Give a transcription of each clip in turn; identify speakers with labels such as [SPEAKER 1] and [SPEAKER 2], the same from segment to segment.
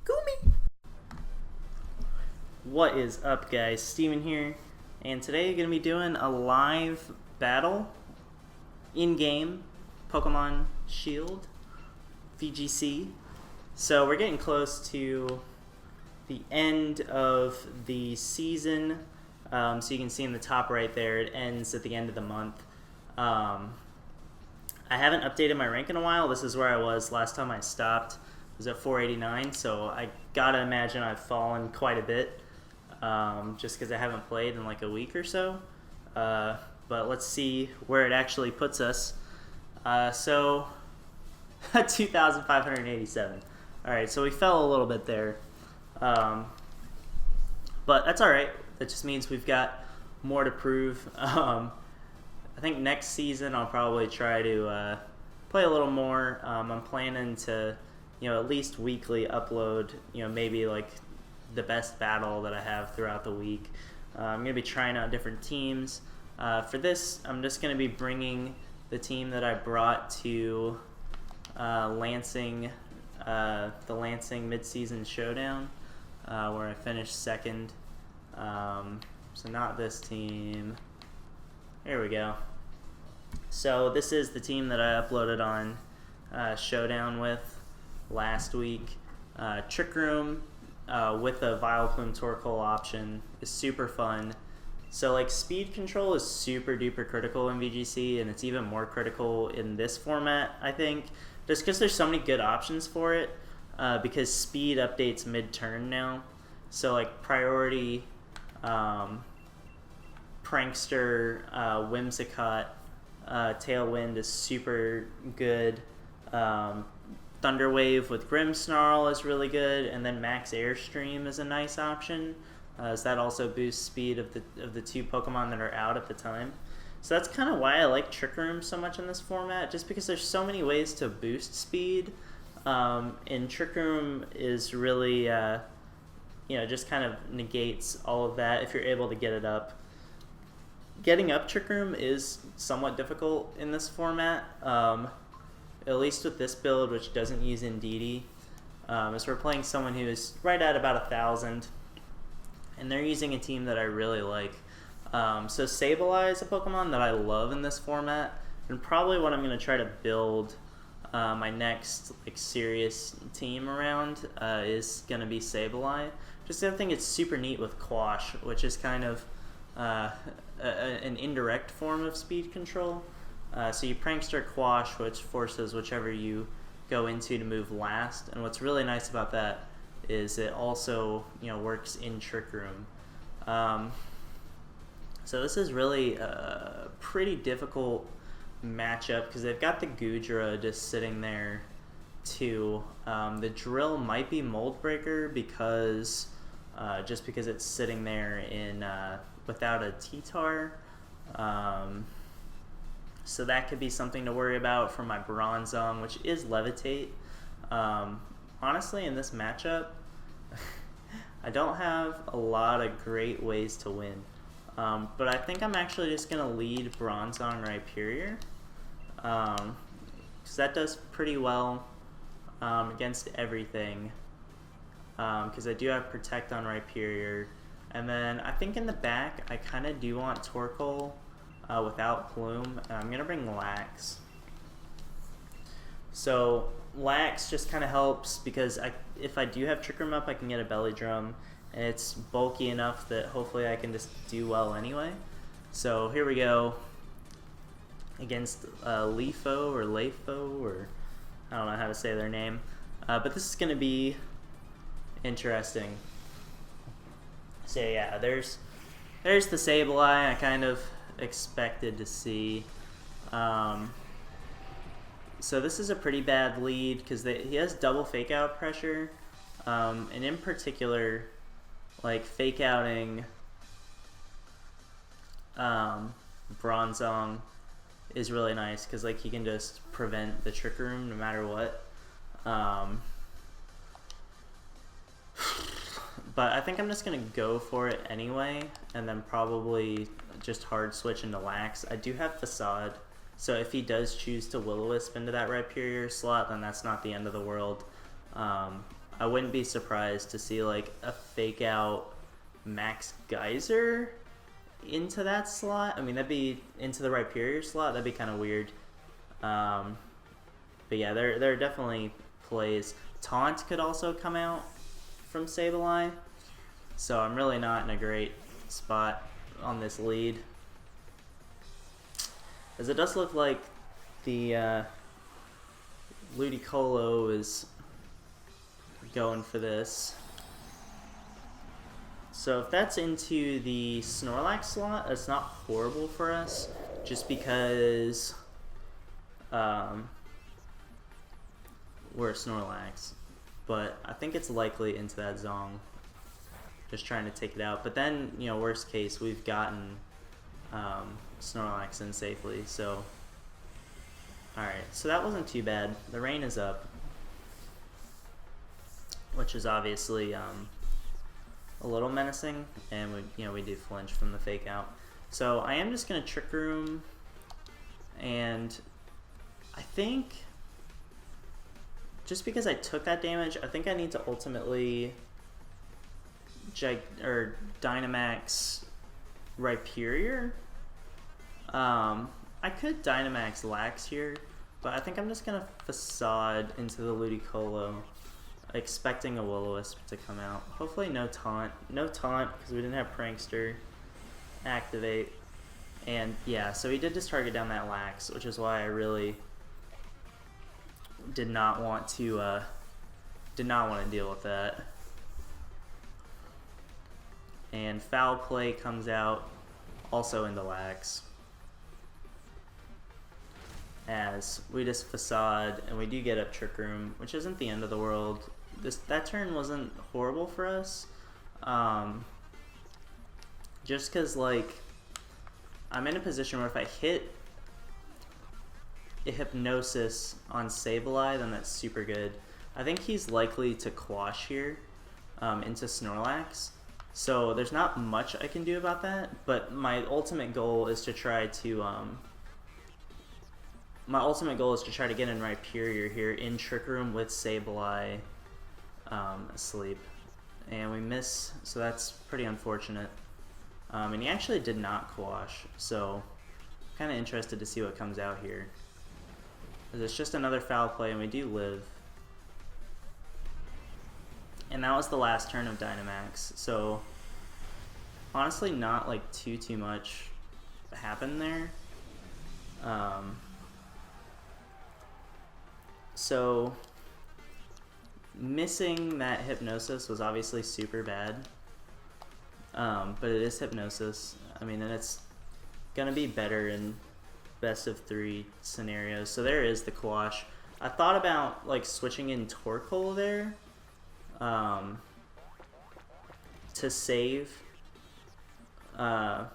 [SPEAKER 1] Goomy! What is up, guys? Steven here, and today I'm going to be doing a live battle in-game Pokemon Shield VGC. So we're getting close to the end of the season. So you can see in the top right there, it ends at the end of the month. I haven't updated my rank in a while. This is where I was last time I stopped. It was at 489, so I gotta imagine I've fallen quite a bit, just because I haven't played in like a week or so. But let's see where it actually puts us. So 2,587. Alright, so we fell a little bit there. But that's alright. That just means we've got more to prove. I think next season I'll probably try to play a little more. I'm planning to, at least weekly upload, maybe like the best battle that I have throughout the week. I'm going to be trying out different teams. For this, I'm just going to be bringing the team that I brought to Lansing, the Lansing Midseason Showdown, where I finished second. So not this team. There we go. So this is the team that I uploaded on Showdown with last week. Trick Room with a Vileplume Torkoal option is super fun. So like speed control is super duper critical in VGC, and it's even more critical in this format, I think, just because there's so many good options for it, because speed updates mid-turn now. So like priority, Prankster, Whimsicott, Tailwind is super good. Thunderwave with Grimmsnarl is really good, and then Max Airstream is a nice option, as that also boosts speed of the two Pokemon that are out at the time. So that's kind of why I like Trick Room so much in this format, just because there's so many ways to boost speed. And Trick Room is really, just kind of negates all of that if you're able to get it up. Getting up Trick Room is somewhat difficult in this format, at least with this build, which doesn't use Indeedee, as we're playing someone who is right at about 1,000, and they're using a team that I really like. So Sableye is a Pokemon that I love in this format, and probably what I'm going to try to build my next serious team around is going to be Sableye. Just the other thing, it's super neat with Quash, which is kind of an indirect form of speed control. So you Prankster Quash, which forces whichever you go into to move last. And what's really nice about that is it also works in Trick Room. So this is really a pretty difficult matchup because they've got the Goodra just sitting there too. The Drill might be Mold Breaker because just because it's sitting there in without a T-Tar. So that could be something to worry about for my Bronzong, which is Levitate. Honestly, in this matchup, I don't have a lot of great ways to win. But I think I'm actually just going to lead Bronzong Rhyperior, because that does pretty well against everything, because I do have Protect on Rhyperior. And then I think in the back, I kind of do want Torkoal without Plume. I'm going to bring Lax. So Lax just kind of helps because if I do have Trick Room up, I can get a Belly Drum. And it's bulky enough that hopefully I can just do well anyway. So here we go against Leafo or Leifo, or I don't know how to say their name. But this is going to be interesting. So yeah, there's the Sableye I kind of expected to see. So this is a pretty bad lead because he has double fake out pressure, and in particular, like fake outing Bronzong is really nice because like he can just prevent the Trick Room no matter what. But I think I'm just going to go for it anyway, and then probably just hard switch into Lax. I do have Facade, so if he does choose to Will-O-Wisp into that Rhyperior slot, then that's not the end of the world. I wouldn't be surprised to see like a fake out Max Geyser into that slot. I mean, that'd be into the Rhyperior slot. That'd be kind of weird. But yeah, there are definitely plays. Taunt could also come out from Sableye. So I'm really not in a great spot on this lead. As it does look like the Ludicolo is going for this. So if that's into the Snorlax slot, it's not horrible for us, just because we're a Snorlax. But I think it's likely into that Zong, just trying to take it out. But then, you know, worst case, we've gotten Snorlax in safely, so... Alright, so that wasn't too bad. The rain is up, which is obviously a little menacing, and we do flinch from the fake out. So I am just gonna Trick Room, and I think just because I took that damage, I think I need to ultimately Dynamax Rhyperior. I could Dynamax Lax here, but I think I'm just gonna Facade into the Ludicolo, expecting a Will-O-Wisp to come out. Hopefully no taunt because we didn't have Prankster activate. And yeah, so he did just target down that Lax, which is why I really did not want to deal with that. And Foul Play comes out also into Lax, as we just Facade and we do get up Trick Room, which isn't the end of the world. That turn wasn't horrible for us, just because like I'm in a position where if I hit a Hypnosis on Sableye, then that's super good. I think he's likely to Quash here into Snorlax, so there's not much I can do about that, but my ultimate goal is to try to get in Rhyperior here in Trick Room with Sableye asleep. And we miss, so that's pretty unfortunate. And he actually did not Quash, so I'm kind of interested to see what comes out here. It's just another Foul Play, and we do live. And that was the last turn of Dynamax, so honestly not like too much happened there. So missing that Hypnosis was obviously super bad, but it is Hypnosis. I mean, and it's gonna be better in best of 3 scenarios. So there is the Quash. I thought about like switching in Torkoal there to save the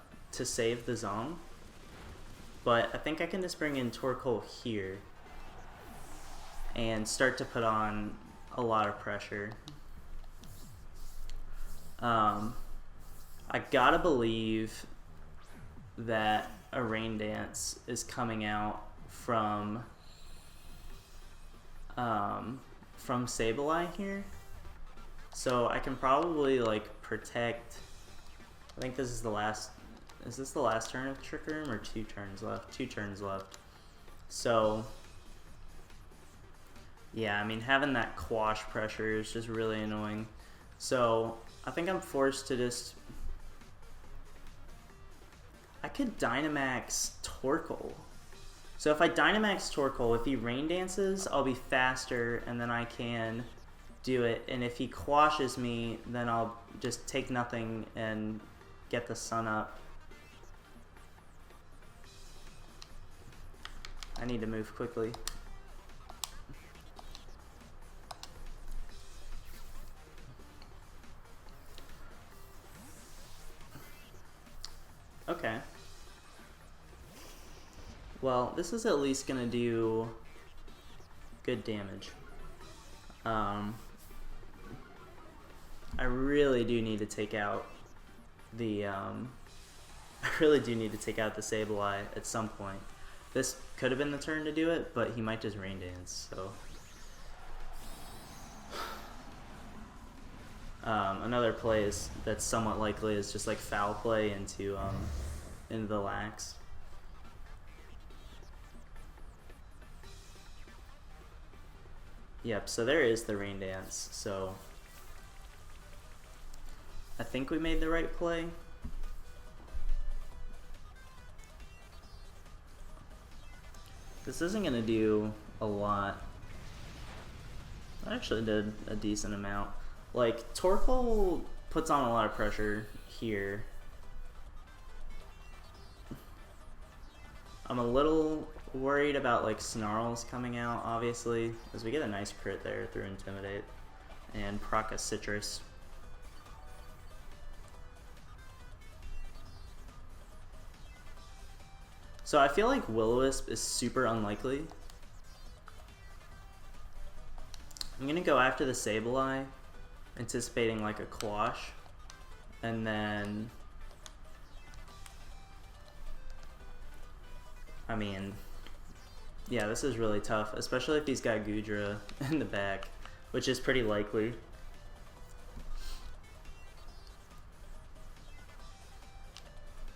[SPEAKER 1] Zong, but I think I can just bring in Torkoal here and start to put on a lot of pressure. I gotta believe that a Rain Dance is coming out from Sableye here, so I can probably like protect. I think this is the last. Is this the last turn of Trick Room, or 2 turns left? 2 turns left. So yeah, I mean, having that Quash pressure is just really annoying. So I think I'm forced to just... I could Dynamax Torkoal. So if I Dynamax Torkoal, if he Rain Dances, I'll be faster, and then I can do it. And if he Quashes me, then I'll just take nothing and get the Sun up. I need to move quickly. Okay. Well, this is at least gonna do good damage. I really do need to take out the Sableye at some point. This could have been the turn to do it, but he might just Rain Dance, so Another play that's somewhat likely is just like foul play into the lax. Yep, so there is the rain dance. So I think we made the right play. This isn't going to do a lot. I actually did a decent amount. Like, Torkoal puts on a lot of pressure here. I'm a little worried about, like, Snarls coming out, obviously, as we get a nice crit there through Intimidate and proc a Citrus. So I feel like Will-O-Wisp is super unlikely. I'm gonna go after the Sableye, anticipating like a Quash, and then, I mean, yeah, this is really tough, especially if he's got Goodra in the back, which is pretty likely.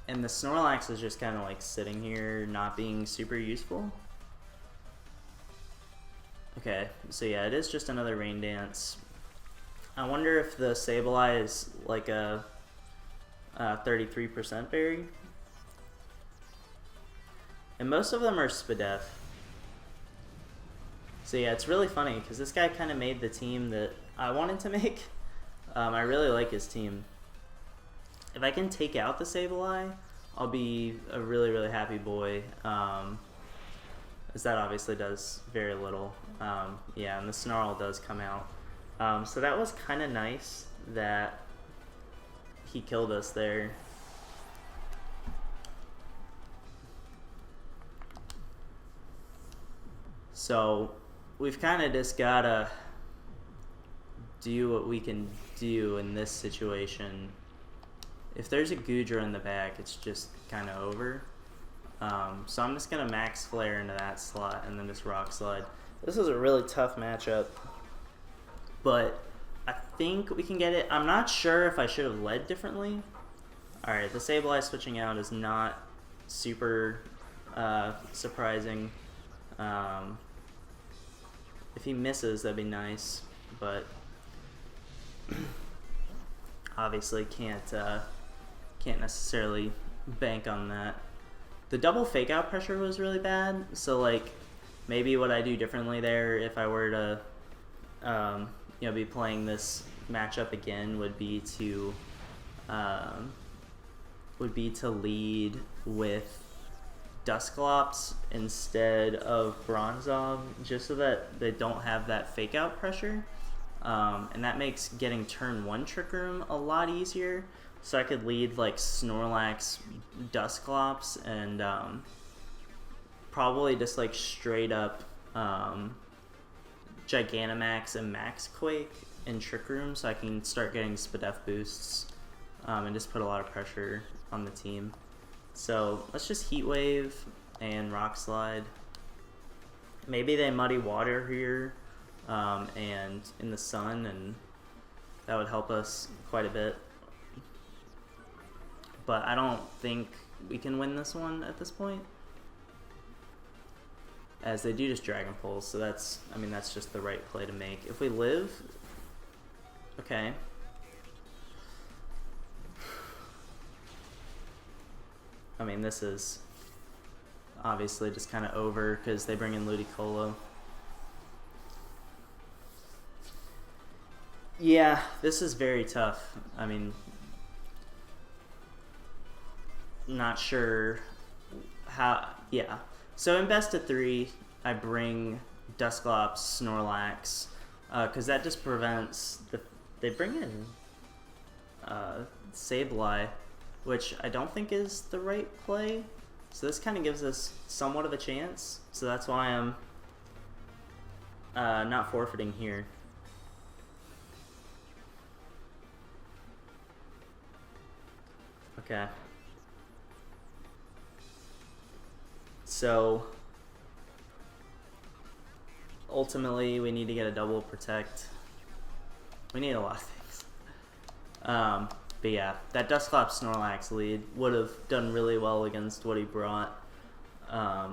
[SPEAKER 1] And the Snorlax is just kind of like sitting here, not being super useful. Okay, so yeah, it is just another Rain Dance. I wonder if the Sableye is like a 33% berry. And most of them are Spadef. So yeah, it's really funny because this guy kind of made the team that I wanted to make. I really like his team. If I can take out the Sableye, I'll be a really, really happy boy. As that obviously does very little. Yeah, and the Snarl does come out. So that was kind of nice that he killed us there. So we've kind of just gotta do what we can do in this situation. If there's a Goodra in the back, it's just kind of over. So I'm just gonna Max Flare into that slot and then just Rock Slide. This is a really tough matchup, but I think we can get it. I'm not sure if I should have led differently. Alright, the Sableye switching out is not super surprising. If he misses, that'd be nice, but obviously can't necessarily bank on that. The double fake out pressure was really bad, so like maybe what I do differently there if I were to you know, be playing this matchup again would be to lead with Dusclops instead of Bronzong, just so that they don't have that fake out pressure, and that makes getting turn 1 Trick Room a lot easier. So I could lead like Snorlax, Dusclops, and probably just like straight up Gigantamax and Max Quake in Trick Room, so I can start getting Spadef boosts and just put a lot of pressure on the team. So let's just Heat Wave and Rock Slide. Maybe they Muddy Water here and in the sun, and that would help us quite a bit. But I don't think we can win this one at this point, as they do just Dragon Pulse, so that's, I mean, that's just the right play to make. If we live, okay. I mean, this is obviously just kind of over because they bring in Ludicolo. Yeah, this is very tough. I mean, not sure how, yeah. So in best of 3, I bring Dusclops, Snorlax, because that just prevents they bring in Sableye, which I don't think is the right play. So this kind of gives us somewhat of a chance. So that's why I'm not forfeiting here. Okay. So ultimately we need to get a double protect. We need a lot of things. But yeah, that Dusclops Snorlax lead would have done really well against what he brought. I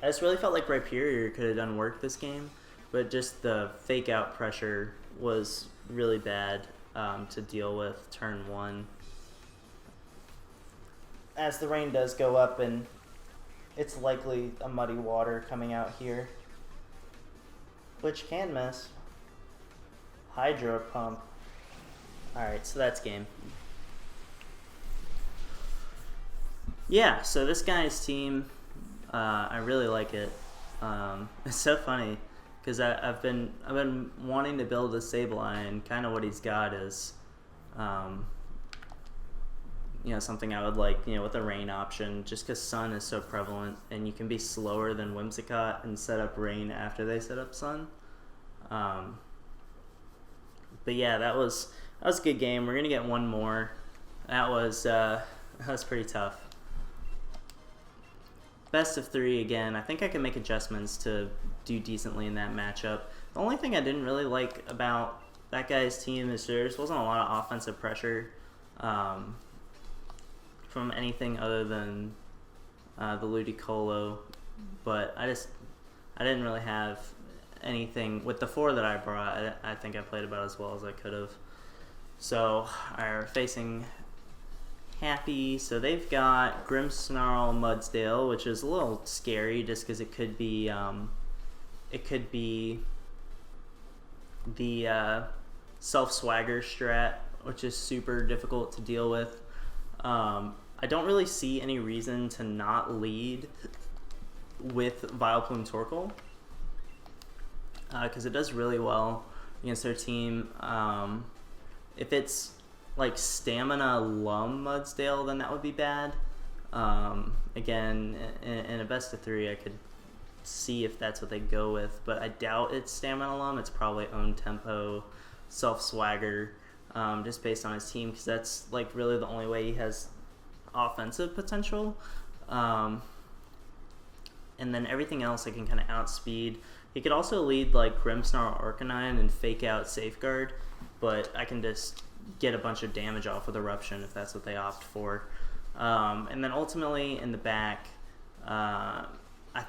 [SPEAKER 1] just really felt like Rhyperior could have done work this game, but just the fake out pressure was really bad to deal with turn 1. As the rain does go up, and it's likely a Muddy Water coming out here, which can miss. Hydro Pump. Alright, so that's game. Yeah, so this guy's team, I really like it. It's so funny because I've been wanting to build a Sableye, and kind of what he's got is, you know, something I would like, you know, with a rain option, just because Sun is so prevalent, and you can be slower than Whimsicott and set up rain after they set up Sun. But yeah, that was a good game. We're gonna get one more. That was pretty tough. Best of 3 again. I think I can make adjustments to do decently in that matchup. The only thing I didn't really like about that guy's team is there just wasn't a lot of offensive pressure from anything other than the Ludicolo. But I didn't really have anything with the 4 that I brought. I think I played about as well as I could have. So are facing Happy. So they've got Grimmsnarl Mudsdale, which is a little scary just because it could be the self-swagger strat, which is super difficult to deal with. I don't really see any reason to not lead with Vileplume Torkoal, because it does really well against their team. If it's like Stamina Lum Mudsdale, then that would be bad. Again, in a best of 3, I could see if that's what they go with, but I doubt it's Stamina Lum. It's probably Own Tempo, Self Swagger, just based on his team, because that's like really the only way he has offensive potential. And then everything else I can kind of outspeed. He could also lead like Grimmsnarl Arcanine and fake out Safeguard, but I can just get a bunch of damage off with Eruption if that's what they opt for. And then ultimately in the back, I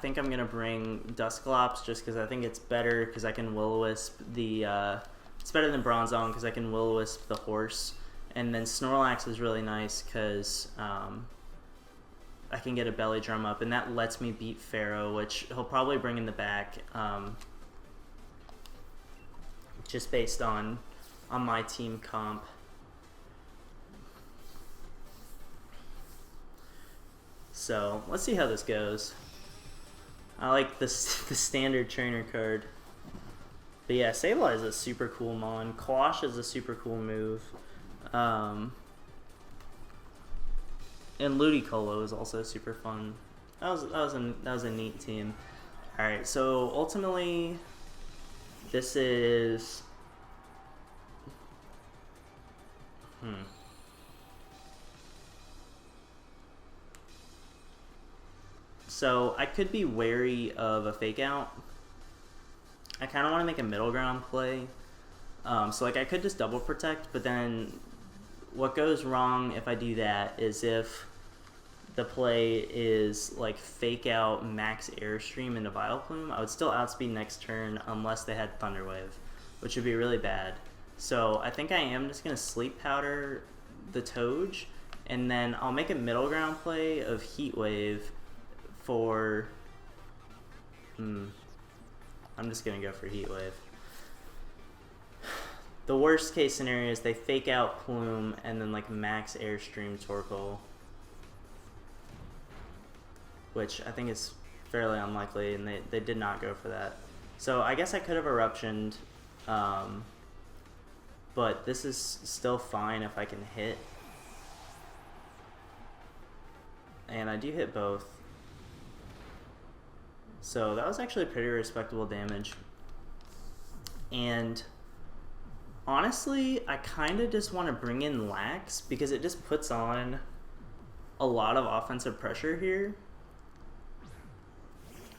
[SPEAKER 1] think I'm going to bring Dusclops just because I think it's better because I can Will-O-Wisp the... it's better than Bronzong because I can Will-O-Wisp the horse. And then Snorlax is really nice because I can get a Belly Drum up, and that lets me beat Pharaoh, which he'll probably bring in the back, just based on my team comp. So let's see how this goes. I like the standard trainer card. But yeah, Sableye is a super cool mon. Quash is a super cool move. And Ludicolo is also super fun. That was a neat team. All right, so ultimately, this is. So I could be wary of a fake out. I kind of want to make a middle ground play. So like I could just double protect, but then what goes wrong if I do that is if the play is like fake out max Airstream into Vileplume, I would still outspeed next turn unless they had Thunder Wave, which would be really bad. So I think I am just going to Sleep Powder the Toge, and then I'll make a middle ground play of Heat Wave for... I'm just going to go for Heat Wave. The worst case scenario is they fake out Plume and then like max Airstream Torkoal, which I think is fairly unlikely, and they did not go for that. So I guess I could have Eruptioned, but this is still fine if I can hit. And I do hit both. So that was actually pretty respectable damage. And honestly, I kind of just want to bring in Lax because it just puts on a lot of offensive pressure here.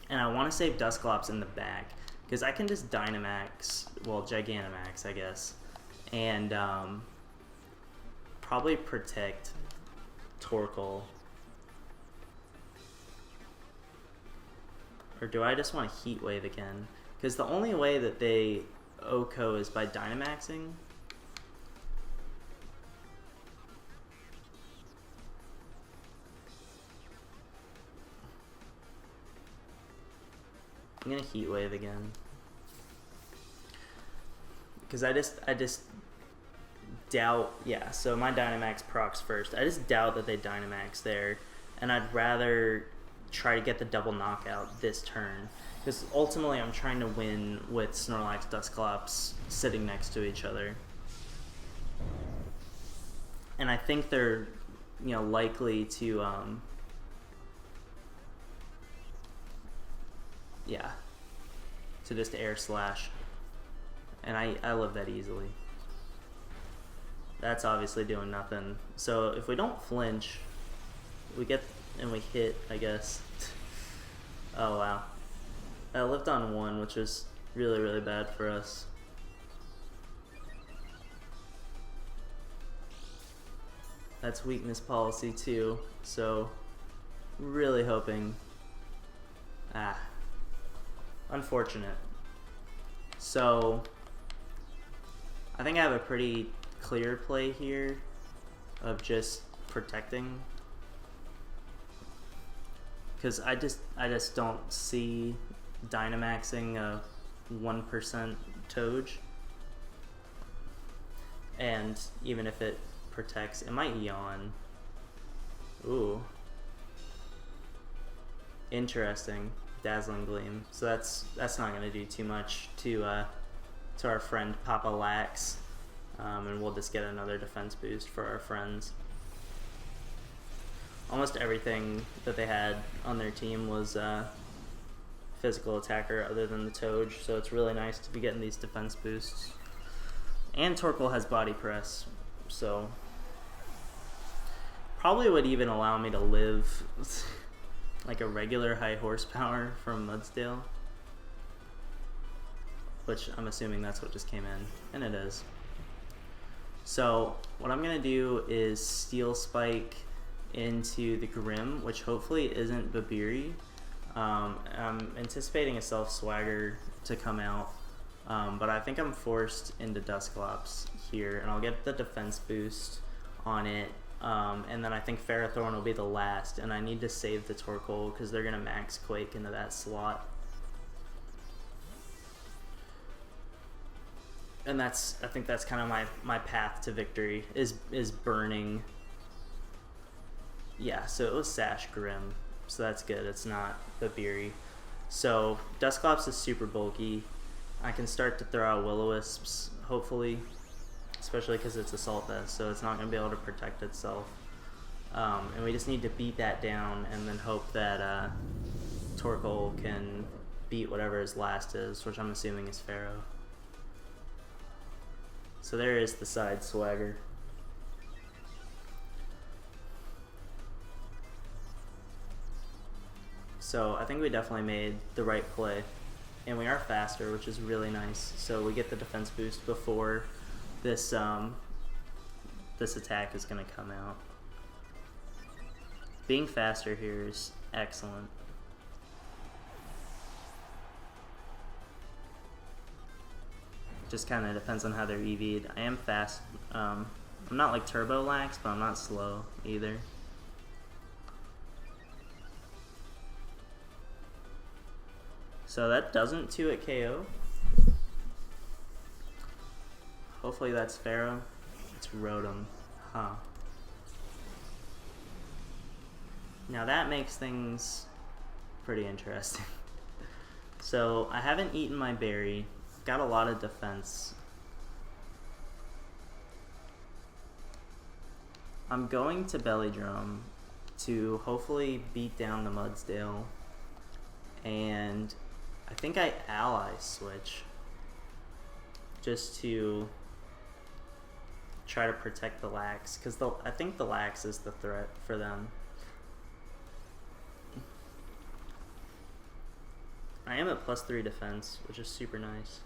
[SPEAKER 1] And I want to save Dusclops in the back because I can just Dynamax, well, Gigantamax, I guess, and probably protect Torkoal. Or do I just want to Heat Wave again? Because the only way that they OHKO is by Dynamaxing. I'm gonna Heat Wave again. Because I just doubt, yeah, so my Dynamax procs first. I just doubt that they Dynamax there, and I'd rather try to get the double knockout this turn. Because ultimately I'm trying to win with Snorlax, Dusclops sitting next to each other. And I think they're, you know, likely to, yeah, to just Air Slash. And I live that easily. That's obviously doing nothing. So if we don't flinch, we get, and we hit, I guess. Oh wow. I lived on 1, which is really, really bad for us. That's weakness policy too, so really hoping. Unfortunate. So I think I have a pretty clear play here of just protecting, because I just don't see Dynamaxing a 1% Toge, and even if it protects, it might yawn. Ooh, interesting. Dazzling Gleam. So that's not gonna do too much to our friend Papa Lax, and we'll just get another defense boost for our friends. Almost everything that they had on their team was physical attacker other than the Toge, so it's really nice to be getting these defense boosts. And Torkoal has body press, so probably would even allow me to live like a regular high horsepower from Mudsdale, which I'm assuming that's what just came in, and it is. So what I'm gonna do is Steel Spike into the Grim, which hopefully isn't Babiri. I'm anticipating a Self Swagger to come out, but I think I'm forced into Dusclops here, and I'll get the defense boost on it, and then I think Ferrothorn will be the last, and I need to save the Torkoal because they're gonna Max Quake into that slot. And I think that's kind of my path to victory is burning. Yeah, so it was Sash Grim, so that's good. It's not Babiri. So Dusclops is super bulky. I can start to throw out Will-O-Wisps, hopefully, especially because it's Assault Vest, so it's not going to be able to protect itself. And we just need to beat that down and then hope that Torkoal can beat whatever his last is, which I'm assuming is Pharaoh. So there is the side swagger. So I think we definitely made the right play, and we are faster, which is really nice. So we get the defense boost before this this attack is going to come out. Being faster here is excellent. Just kind of depends on how they're EV'd. I am fast. I'm not like Turbo Lax, but I'm not slow either. So that doesn't 2-hit KO. Hopefully that's Pharaoh. It's Rotom. Huh. Now that makes things pretty interesting. So I haven't eaten my berry. Got a lot of defense. I'm going to Belly Drum to hopefully beat down the Mudsdale, and I think I Ally Switch just to try to protect the Lax, because I think the Lax is the threat for them. I am at +3 defense, which is super nice.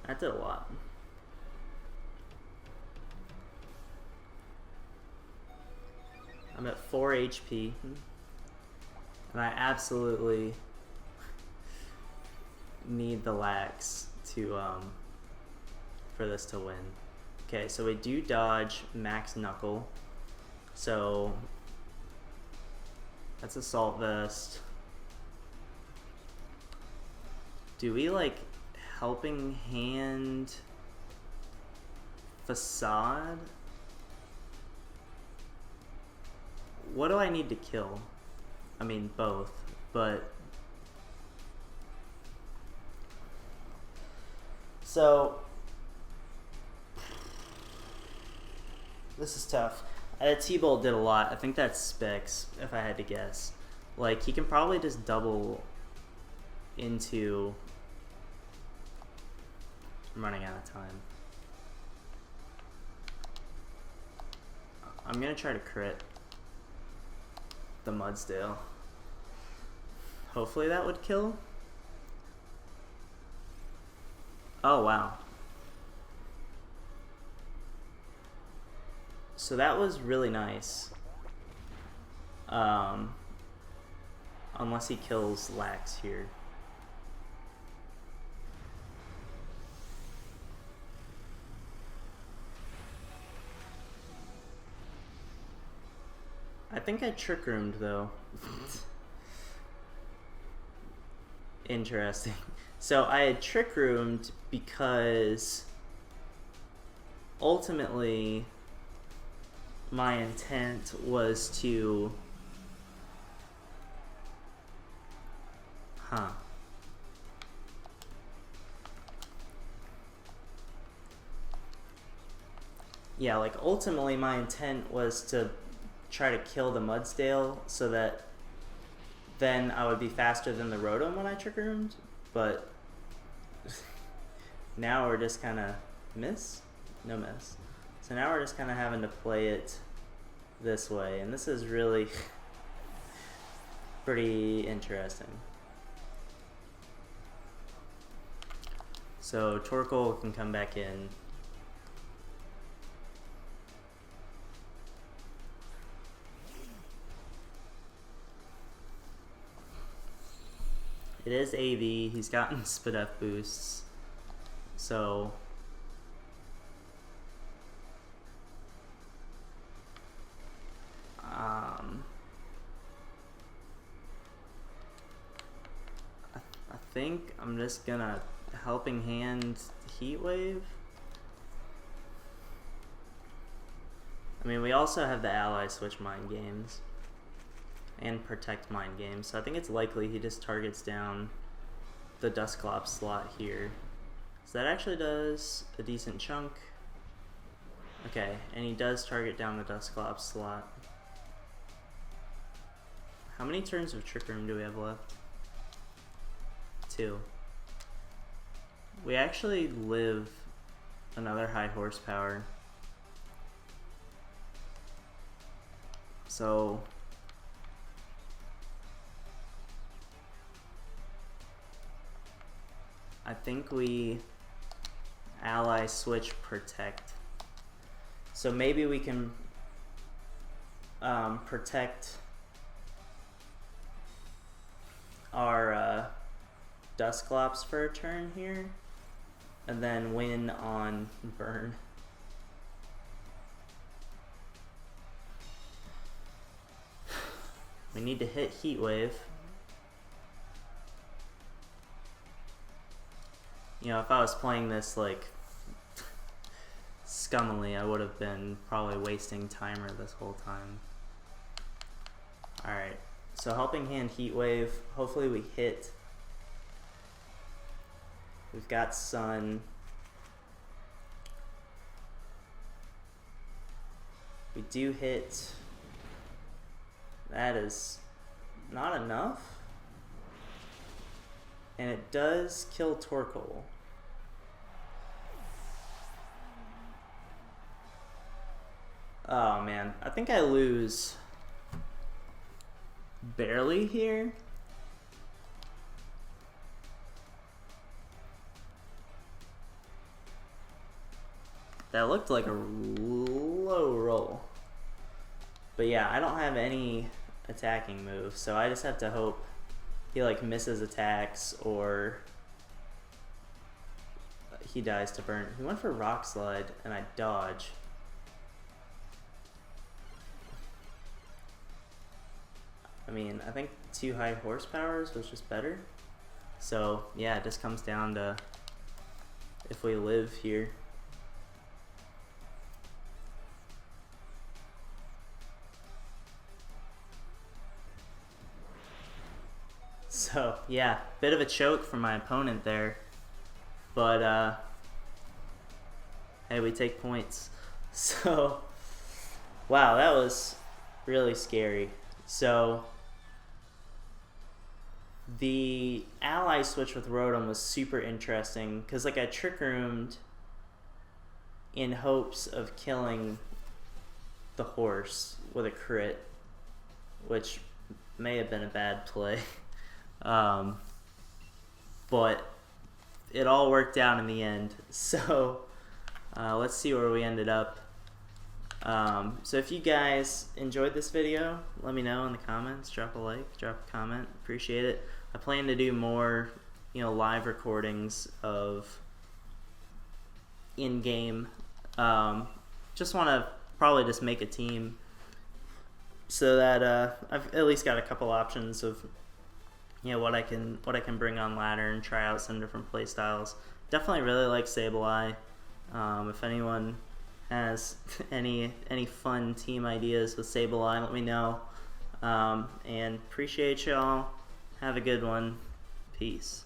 [SPEAKER 1] That did a lot. I'm at 4 HP. And I absolutely need the lax to for this to win. Okay, so we do dodge max knuckle. So that's assault vest. Do we like helping hand facade? What do I need to kill? I mean both, but so this is tough. T-Bolt did a lot. I think that's specs if I had to guess. Like he can probably just double into. I'm running out of time. I'm gonna try to crit the Mudsdale. Hopefully that would kill. Oh wow. So that was really nice. Unless he kills Lax here. I think I trick roomed though. Interesting. So I had trick roomed because ultimately my intent was to yeah, like ultimately my intent was to try to kill the Mudsdale so that then I would be faster than the Rotom when I trick roomed, but now we're just kind of miss. So now we're just kind of having to play it this way, and this is really pretty interesting. So Torkoal can come back in. It is AV. He's gotten spit up boosts. So I think I'm just gonna helping hand Heat Wave. I mean, we also have the ally switch Mind Games and protect Mind Games, so I think it's likely he just targets down the Dusclops slot here. So that actually does a decent chunk. Okay, and he does target down the Dusclops slot. How many turns of Trick Room do we have left? 2. We actually live another high horsepower. So I think we ally switch protect. So maybe we can protect our Dusclops for a turn here, and then win on burn. We need to hit Heat Wave. You know, if I was playing this like scummily, I would have been probably wasting timer this whole time. Alright, so helping hand Heat Wave. Hopefully we hit. We've got Sun. We do hit. That is not enough. And it does kill Torkoal. Oh man, I think I lose barely here. That looked like a low roll. But yeah, I don't have any attacking moves, so I just have to hope he like misses attacks or he dies to burn. He went for Rock Slide and I dodge. I mean, I think 2 high horsepowers was just better. So yeah, it just comes down to if we live here. So yeah, bit of a choke from my opponent there, but hey, we take points. So wow, that was really scary. So the ally switch with Rotom was super interesting because like I Trick Roomed in hopes of killing the horse with a crit, which may have been a bad play. But it all worked out in the end. So let's see where we ended up. So if you guys enjoyed this video, let me know in the comments. Drop a like, drop a comment. Appreciate it. I plan to do more, live recordings of in-game. Just want to probably just make a team so that I've at least got a couple options of what I can bring on ladder and try out some different play styles. Definitely really like Sableye. If anyone has any fun team ideas with Sableye, let me know. And appreciate y'all. Have a good one. Peace.